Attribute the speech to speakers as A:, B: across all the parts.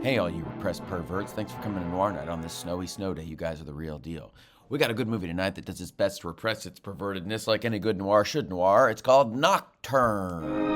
A: Hey, all you repressed perverts. Thanks for coming to Noir Night on this snowy snow day. You guys are the real deal. We got a good movie tonight that does its best to repress its pervertedness like any good noir should noir. It's called Nocturne.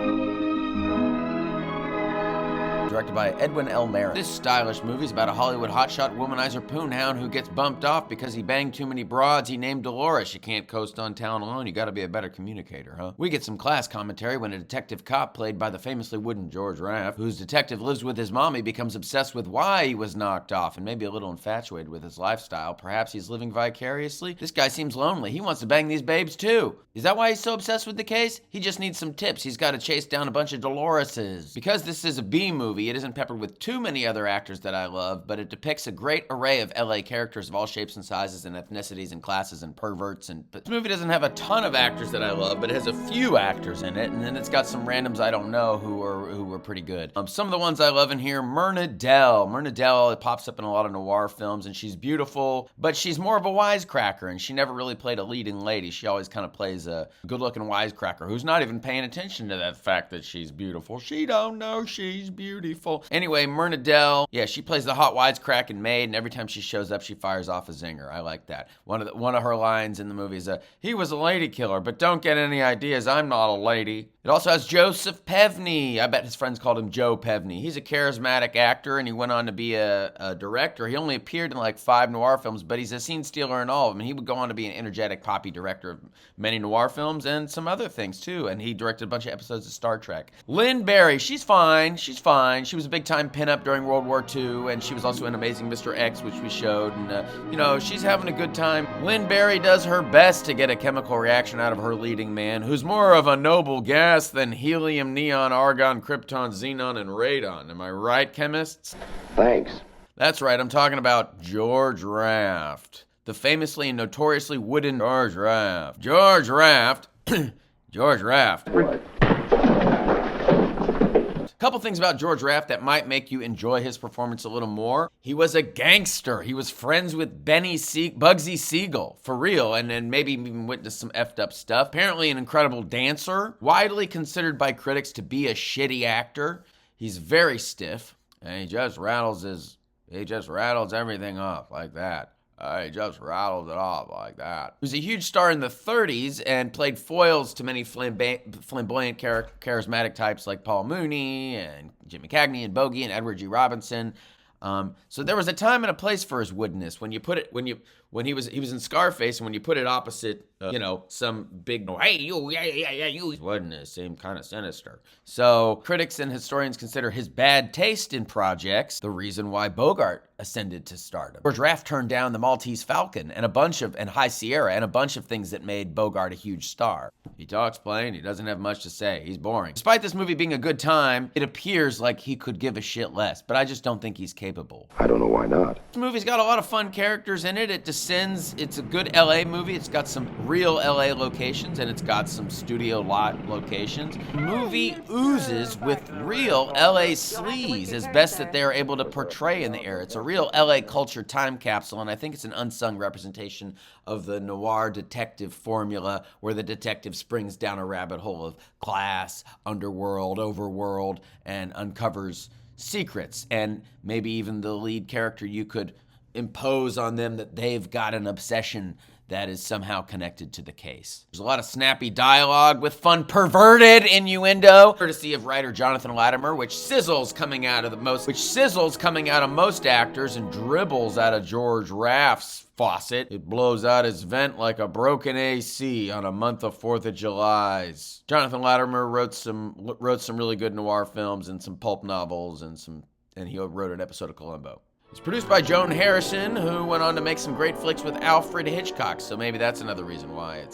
A: Directed by Edwin L. Merritt. This stylish movie is about a Hollywood hotshot womanizer poonhound who gets bumped off because he banged too many broads he named Dolores. You can't coast on town alone. You gotta be a better communicator, huh? We get some class commentary when a detective cop played by the famously wooden George Raft, whose detective lives with his mommy, becomes obsessed with why he was knocked off and maybe a little infatuated with his lifestyle. Perhaps he's living vicariously? This guy seems lonely. He wants to bang these babes too. Is that why he's so obsessed with the case? He just needs some tips. He's got to chase down a bunch of Doloreses. Because this is a B movie, it isn't peppered with too many other actors that I love, but it depicts a great array of LA characters of all shapes and sizes and ethnicities and classes and perverts. But this movie doesn't have a ton of actors that I love, but it has a few actors in it, and then it's got some randoms I don't know who are pretty good. Some of the ones I love in here, Myrna Dell. Myrna Dell, it pops up in a lot of noir films, and she's beautiful, but she's more of a wisecracker, and she never really played a leading lady. She always kind of plays a good-looking wisecracker who's not even paying attention to that fact that she's beautiful. She don't know she's beautiful. Anyway, Myrna Dell, yeah, she plays the hot wisecracking maid, and every time she shows up, she fires off a zinger. I like that. One of her lines in the movie is, he was a lady killer, but don't get any ideas, I'm not a lady. It also has Joseph Pevney. I bet his friends called him Joe Pevney. He's a charismatic actor, and he went on to be a director. He only appeared in like 5 noir films, but he's a scene stealer in all of them. And he would go on to be an energetic, poppy director of many noir films and some other things too. And he directed a bunch of episodes of Star Trek. Lynn Barry, she's fine. She's fine. She was a big-time pinup during World War II, and she was also in Amazing Mr. X, which we showed. And, she's having a good time. Lynn Barry does her best to get a chemical reaction out of her leading man, who's more of a noble gas than helium, neon, argon, krypton, xenon, and radon. Am I right, chemists?
B: Thanks.
A: That's right, I'm talking about George Raft. The famously and notoriously wooden George Raft. George Raft. George Raft. Couple things about George Raft that might make you enjoy his performance a little more. He was a gangster. He was friends with Bugsy Siegel, for real, and then maybe even witnessed some effed up stuff. Apparently an incredible dancer, widely considered by critics to be a shitty actor. He's very stiff, and he just rattles everything off like that. He just rattles it off like that. He was a huge star in the 30s and played foils to many flamboyant, charismatic types like Paul Mooney and Jimmy Cagney and Bogey and Edward G. Robinson. So there was a time and a place for his woodenness. When he was in Scarface, and when you put it opposite, some big, hey, you, yeah, you, woodenness seemed kind of sinister. So critics and historians consider his bad taste in projects the reason why Bogart ascended to stardom. George Raft turned down the Maltese Falcon and High Sierra and a bunch of things that made Bogart a huge star. He talks plain, he doesn't have much to say, he's boring. Despite this movie being a good time, it appears like he could give a shit less, but I just don't think he's capable.
B: I don't know why not.
A: This movie's got a lot of fun characters in it. It descends, it's a good LA movie. It's got some real LA locations, and it's got some studio lot locations. The movie oozes with real LA sleaze as best that they're able to portray in the era. It's a real LA culture time capsule, and I think it's an unsung representation of the noir detective formula where the detective springs down a rabbit hole of class, underworld, overworld, and uncovers secrets. And maybe even the lead character, you could impose on them that they've got an obsession that is somehow connected to the case. There's a lot of snappy dialogue with fun perverted innuendo, courtesy of writer Jonathan Latimer, which sizzles coming out of most actors and dribbles out of George Raft's faucet. It blows out his vent like a broken AC on a month of 4th of July's. Jonathan Latimer wrote some really good noir films and some pulp novels and he wrote an episode of Columbo. It's produced by Joan Harrison, who went on to make some great flicks with Alfred Hitchcock, so maybe that's another reason why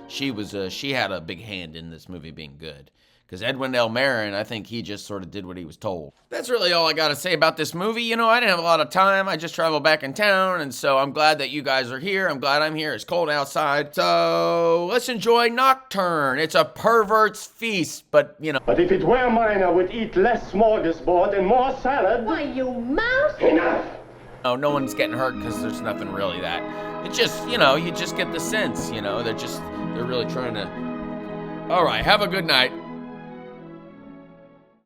A: she had a big hand in this movie being good. Because Edwin L. Merritt, I think he just sort of did what he was told. That's really all I got to say about this movie. I didn't have a lot of time. I just traveled back in town, and so I'm glad that you guys are here. I'm glad I'm here. It's cold outside. So let's enjoy Nocturne. It's a pervert's feast, but,
C: But if it were mine, I would eat less smorgasbord and more salad.
D: Why, you mouse?
C: Enough!
A: No one's getting hurt because there's nothing really that. It just, you just get the sense, they're really trying to... All right, have a good night.